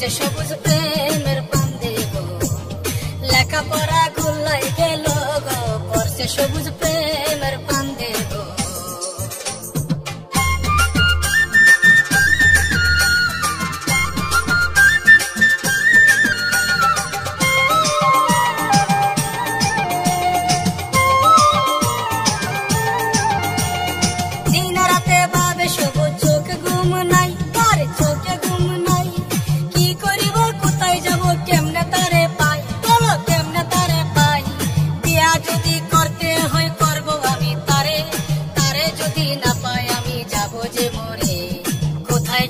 পড়ছে সবুজ প্রেমের ফান্দে গো, লেখাপড়া গুলাই গেল গো, পড়ছে সবুজ প্রেমের ফান্দে গো।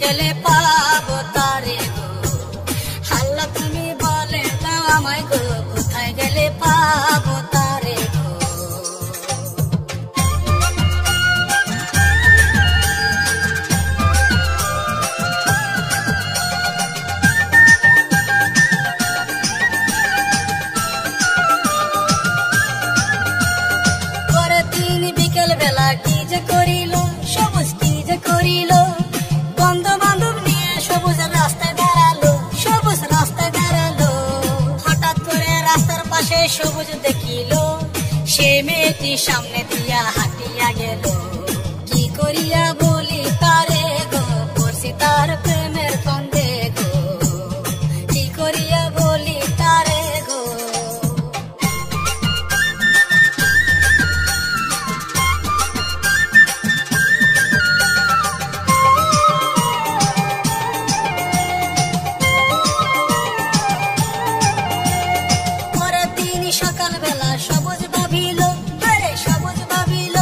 গেলে পাবো তারে গো, হাল্লা তুমি বলে দাও আমায় গো, কোথায় গেলে পাবো তারে গো। পরের দিন বিকেল বেলা কি যে করিল সবুজ, কি যে করিল, বন্ধু বান্ধব নিয়ে সবুজ রাস্তায় দাঁড়ালো, সবুজ রাস্তায় দাঁড়ালো। হঠাৎ করে রাস্তার পাশে সবুজ দেখিল সে মেয়েটি সামনে দিয়া হাঁটিয়া গেল, কি করিয়া বলি তারে গো, পড়ছি তার প্রেমের ফান্দে গো, কি করিয়া বলি তারে গো। সকালবেলা সবুজ ভাবিল, আরে সবুজ ভাবিল,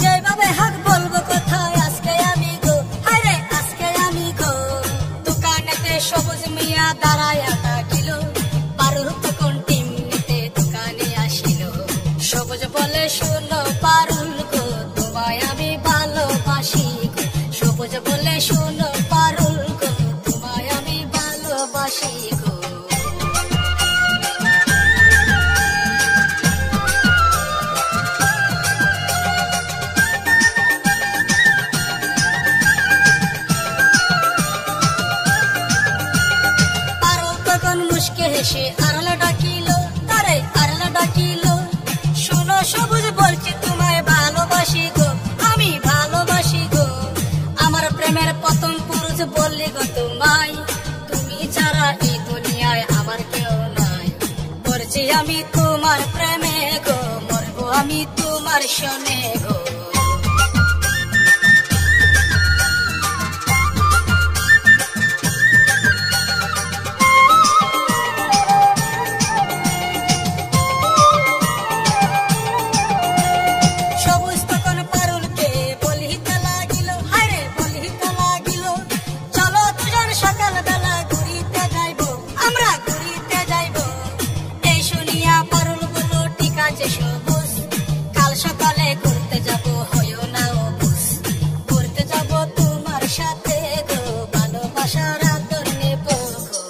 যেভাবে হাক বলবো কোথায় আজকে আমি গো, আরে আজকে আমি গো। দোকানেতে সবুজ মিয়া দাঁড়ায়া থাকিল, পারুল তখন টিম নিতে দোকানে আসিল। সবুজ বলে শোনো পারুল গো, তোমায় আমি ভালোবাসি গো, সবুজ বলে শোনো পারুল গো, তোমায় আমি ভালোবাসি গো। মুশকে হেসে আড়ালে ডাকিল, তারে আড়ালে ডাকিল, শোনো সবুজ বলছি তোমায় ভালোবাসি গো, আমি ভালোবাসি গো। আমার প্রেমের প্রথম পুরুষ বললি গো তোমায়, তুমি ছাড়া এই দুনিয়ায় আমার কেউ নাই। পড়ছি আমি তোমার প্রেমে গো, মরবো আমি তোমার শোনে গো। সবুজ কাল সকালে ঘুরতে যাব, হয়ো না অবুঝ, ঘুরতে যাব তোমার সাথে গো, ভালোবাসার আদর নেব গো।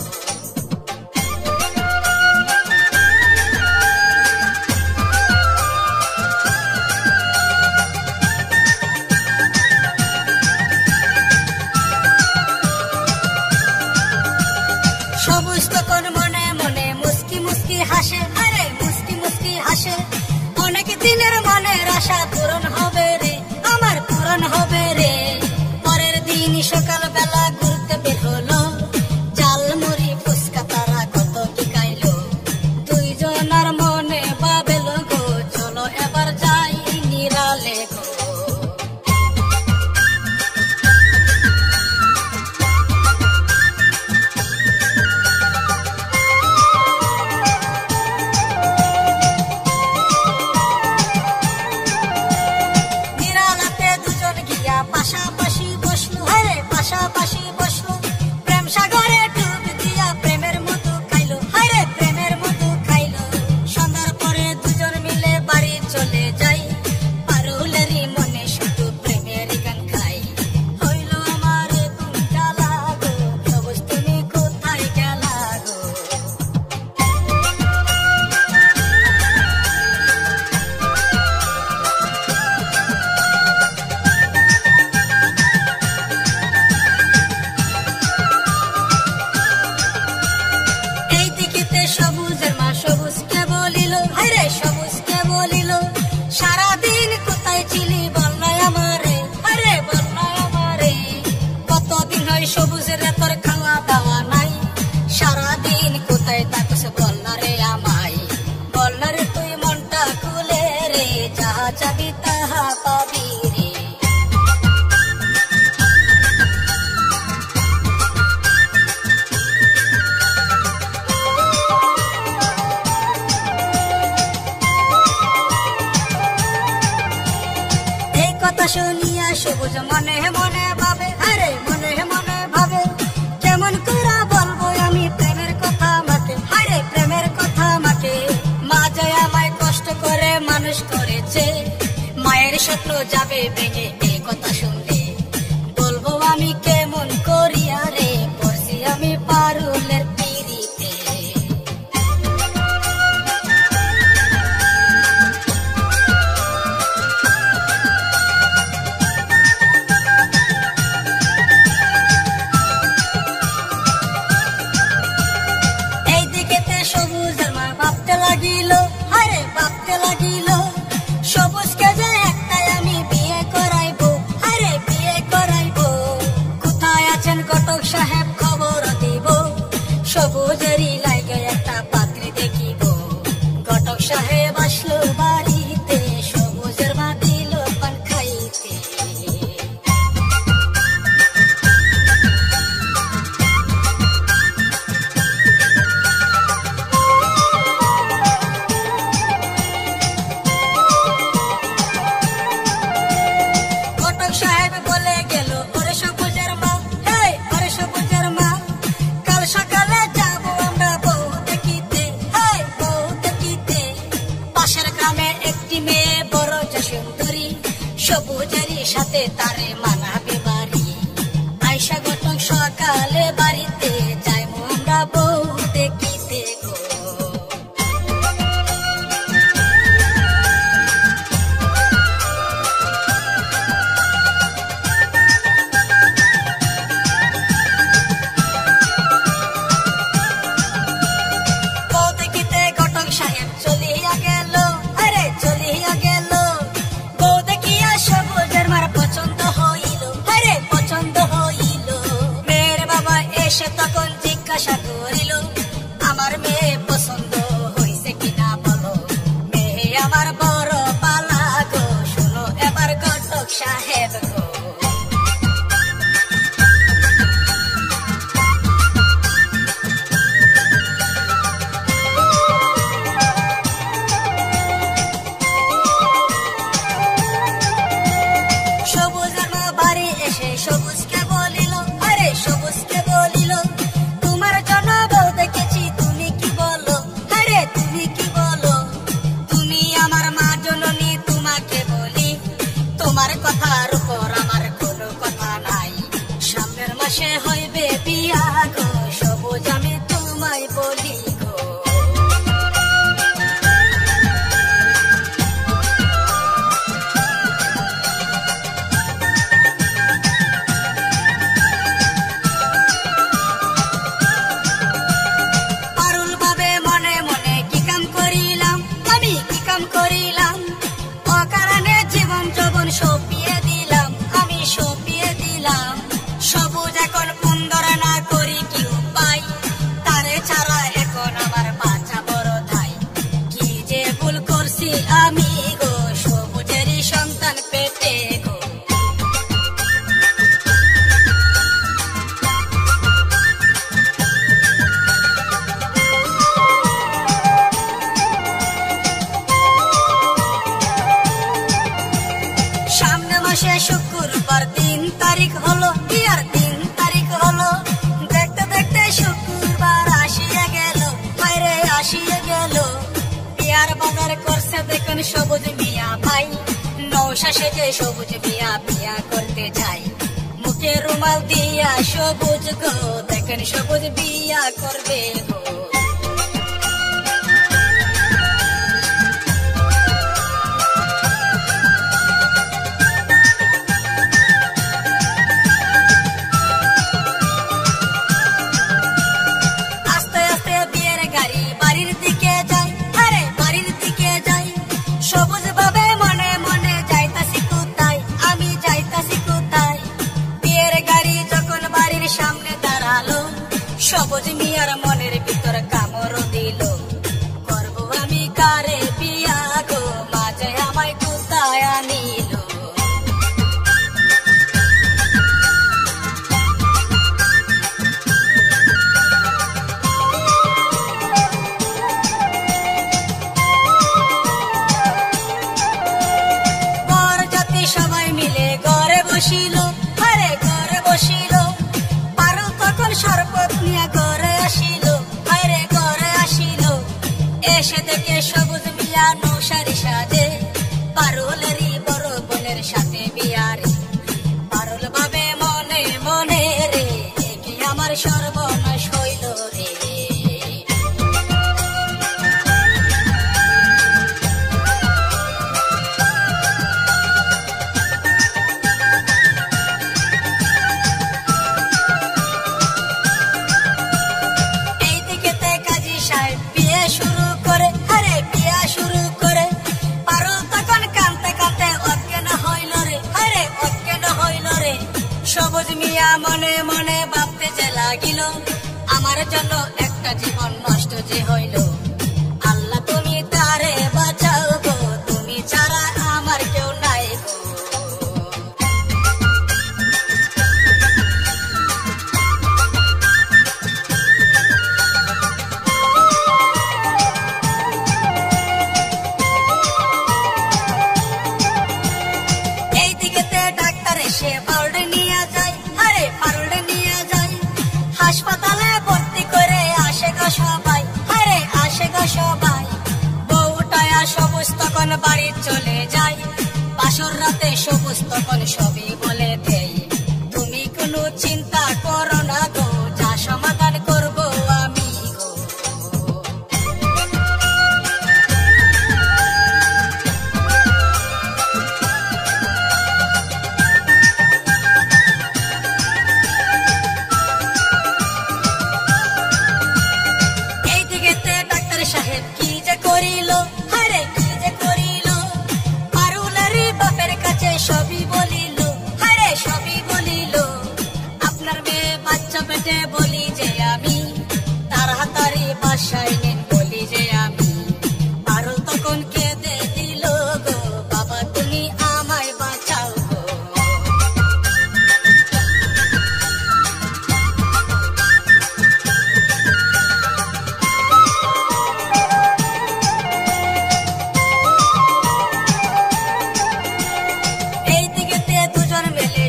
সবুজ তখন মনে মনে মুস্কি মুস্কি হাসে, আরে মুস্কি মুস্কি হাসে, অনেক দিনের মনের আশা পূরণ হবে রে, আমার পূরণ হবে রে। পরের দিন সকালবেলা ঘুরতে বের হলো, ঝালমুড়ি ফুচকা তারা কত কি খাইলো, দুইজনার মনে ভাবেল গো, চলো এবার যাই নিরালে গো। সবুজ মনে মনে ভাবে, আরে মনে মনে ভাবে কেমন করে বলবো আমি প্রেমের কথা মাকে, আরে প্রেমের কথা মাকে। মা যে আমায় কষ্ট করে মানুষ করেছে, মায়ের স্বপ্ন যাবে ভেঙে এই কথা শুনলে। বলবো আমি কেমন করিয়া রে পড়ছি আমি পারুলের পিড়িতে। এইদিকেতে সবুজের মা ভাবতে লাগিল, আরে ভাবতে লাগিল সবুজকে যে একটাই আমি বিয়ে করাইবো, আরে বিয়ে করাইবো। কোথায় আছেন ঘটক সাহেব খবর দিব, সবুজেরই লাইগে একটা পাত্রী দেখিব। ঘটক সাহেব আসলো বাড়িতে, সবুজের মা দিল পান খাইতে। ঘটক সাহেব বলে গেল, ওরে সবুজের মা, হেই ওরে সবুজের মা, কাল সকালে যাবো আমরা বউ দেখিতে, হেই বউ দেখিতে। পাশের গ্রামে একটি মেয়ে বড় যে সুন্দরী, সবুজেরই সাথে তারে মানাবে বাড়ি। আয়সা ঘটক সকালে বাড়িতে যাইবো আমরা বউ দেখিতে গো। বউ দেখিতে ঘটক সাহেব চলিয়া গেল, আরে চলিয়া গেল। বউ দেখিয়া সবুজের মার পছন্দ হইল, আরে পছন্দ হইল। মেয়ের বাবা এসে তখন জিজ্ঞাসা করিল, আমার মেয়ে পছন্দ হইছে কিনা বলো। মেয়ে আমার বড় পালা গো, শোনো এবার ঘটক সাহেব গো। সবুজের মা বাড়ি এসে সবুজকে বলিল, আরে সবুজকে বলিল, তোমার জন্য বউ দেখেছি, তুমি কি বলো, আরে তুমি কি বলো। তুমি আমার মা জননী, তোমাকে বলি তোমার কথার উপর আমার কোনো কথা নাই। সামনের মাসে হইবে বিয়া গো, সবুজ আমি তোমায় বলি গো। পারুল ভাবে মনে মনে কি কাম করিলাম, আমি কি কাম করিলাম। অকারণে জীবন যৌবন সপিয়ে দিলাম, আমি সপিয়ে দিলাম। সবুজ এখন পুন্দর না করি কি উপায়, তারে ছাড়া এখন আমার বাঁচা বড় ঠাই। কি যে ভুল করছি আমি গো, সবুজেরই সন্তান পেটে গো। সামনে মাসে শুক্রবার 3 তারিখ হলো, বিয়ার 3 তারিখ হলো। দেখতে দেখতে শুক্রবার আসিয়া গেল, বাইরে আসিয়া গেল। বিয়ার বাজার করছে দেখেন সবুজ মিয়া ভাই, নৌশা সেজে সবুজ মিয়া বিয়া করতে যাই। মুখে রুমাল দিয়া সবুজ গো, দেখেন সবুজ বিয়া করবে গো। আস্তে আস্তে বিয়ের গাড়ি বাড়ির দিকে যায়, আরে বাড়ির দিকে যায়। সবুজ ভাবে মনে মনে যাইতাছি কোথায়, আমি যাইতাছি কোথায়। বিয়ের গাড়ি যখন বাড়ির সামনে দাঁড়ালো, সবুজ মিয়ার মনের ভিতর কামড় দিল। করবো আমি কারে বিয়া গো, মাঝে আমায় কোথায় আনিল। বরযাত্রী সবাই মিলে ঘরে বসি শরবত নিয়ে ঘরে আসিল, আরে ঘরে আসিল। এসে দেখে সবুজ মিয়া নৌসারি সাজে, পারুলেরই বড় বোনের সাথে বিয়ারে। পারুল ভাবে মনে মনে রে, কি আমার সর্বনাশ হইল রে। শুরু করে, আরে বিয়া শুরু করে। পারুল তখন কাঁদতে কাঁদতে অজ্ঞান হইল রে, আরে অজ্ঞান হইল রে। সবুজ মিয়া মনে মনে ভাবতে যে লাগিল, আমার জন্য একটা জীবন নষ্ট যে হইল। আল্লাহ তুমি তারে বাঁচাও গো, তুমি ছাড়া আমার কেউ নাই গো। সে পারুল নিয়ে যায়, আরে পারুল নিয়ে যায়। হাসপাতালে ভর্তি করে আসে গো সবাই, আরে আসে গো সবাই। বউটায়া সবুজ তখন বাড়ি চলে যায়। বাসর রাতে সবুজ তখন সবই বলে দেয়, তুমি কোনো চিন্তা করো না গো, যা সমাধান করবো আমি গো। সাহেব কি যে করিল, আরে কি যে করিল। পারুলেরই বাপের কাছে সবই বলিল, আরে সবই বলিল। আপনার মেয়ে বাচ্চা পেটে বলি যে আমি, তাড়াতাড়ি বাসায় নিন বলি যে আমি। পারুল তখন কেঁদে দিল গো, বাবা তুমি আমায় বাঁচাও গো।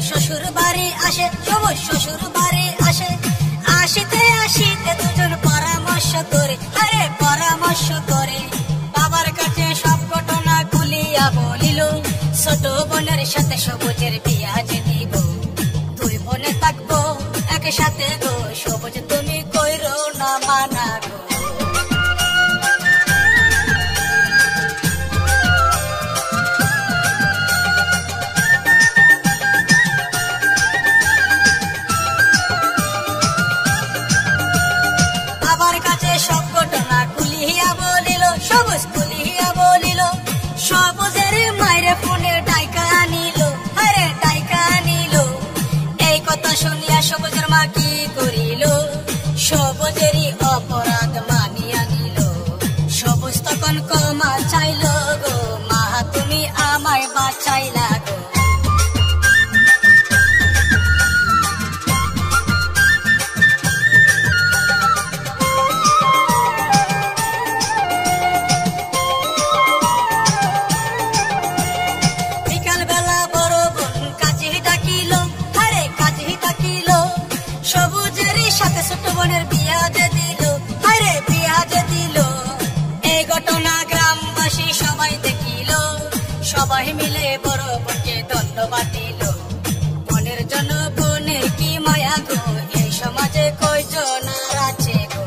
শ্বশুর বাড়ি আসে, সবুজ শ্বশুর বাড়ি আসে। আসিতে আসিতে দুজন পরামর্শ করে, আরে পরামর্শ করে। বাবার কাছে সব ঘটনা খুলিয়া বলিল, ছোট বোনের সাথে সবুজের বিয়া যে দিব। দুই বোনে থাকবো একসাথে গো, সবুজ তুমি কইরো না মানা গো। সব ঘটনা খুলিয়া বলিল, সবুজ খুলিয়া বলিল। সবুজের মায়ের ফোনে ডাইকা আনিল, আরে ডাইকা আনিল। এই কথা শুনিয়া সবুজের মা কি করিল, সবুজেরই অপরাধ মানিয়া নিল। সবুজ তখন ক্ষমা চাইল গো, মা তুমি আমায় বাঁচাইলা গো। সবুজেরই সাথে ছোট বোনের বিয়া যে দিল, আরে বিয়া যে দিল। এই ঘটনা গ্রামবাসী সবাই দেখিল, সবাই মিলে বড় বোনকে ধন্যবাদ দিল। বোনের জন্য বোনের কি মায়া গো, এই সমাজে কয়জন আর আছে গো।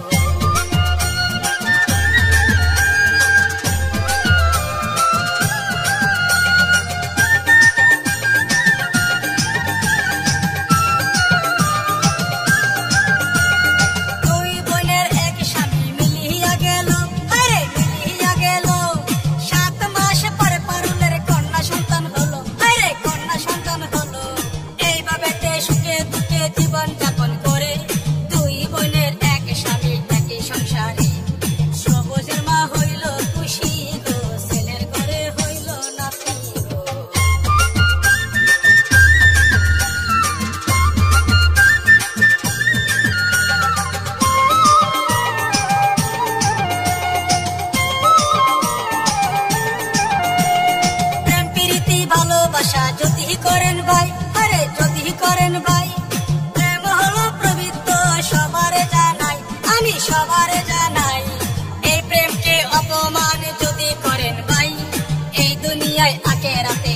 সন্তান আয় আকে রাতে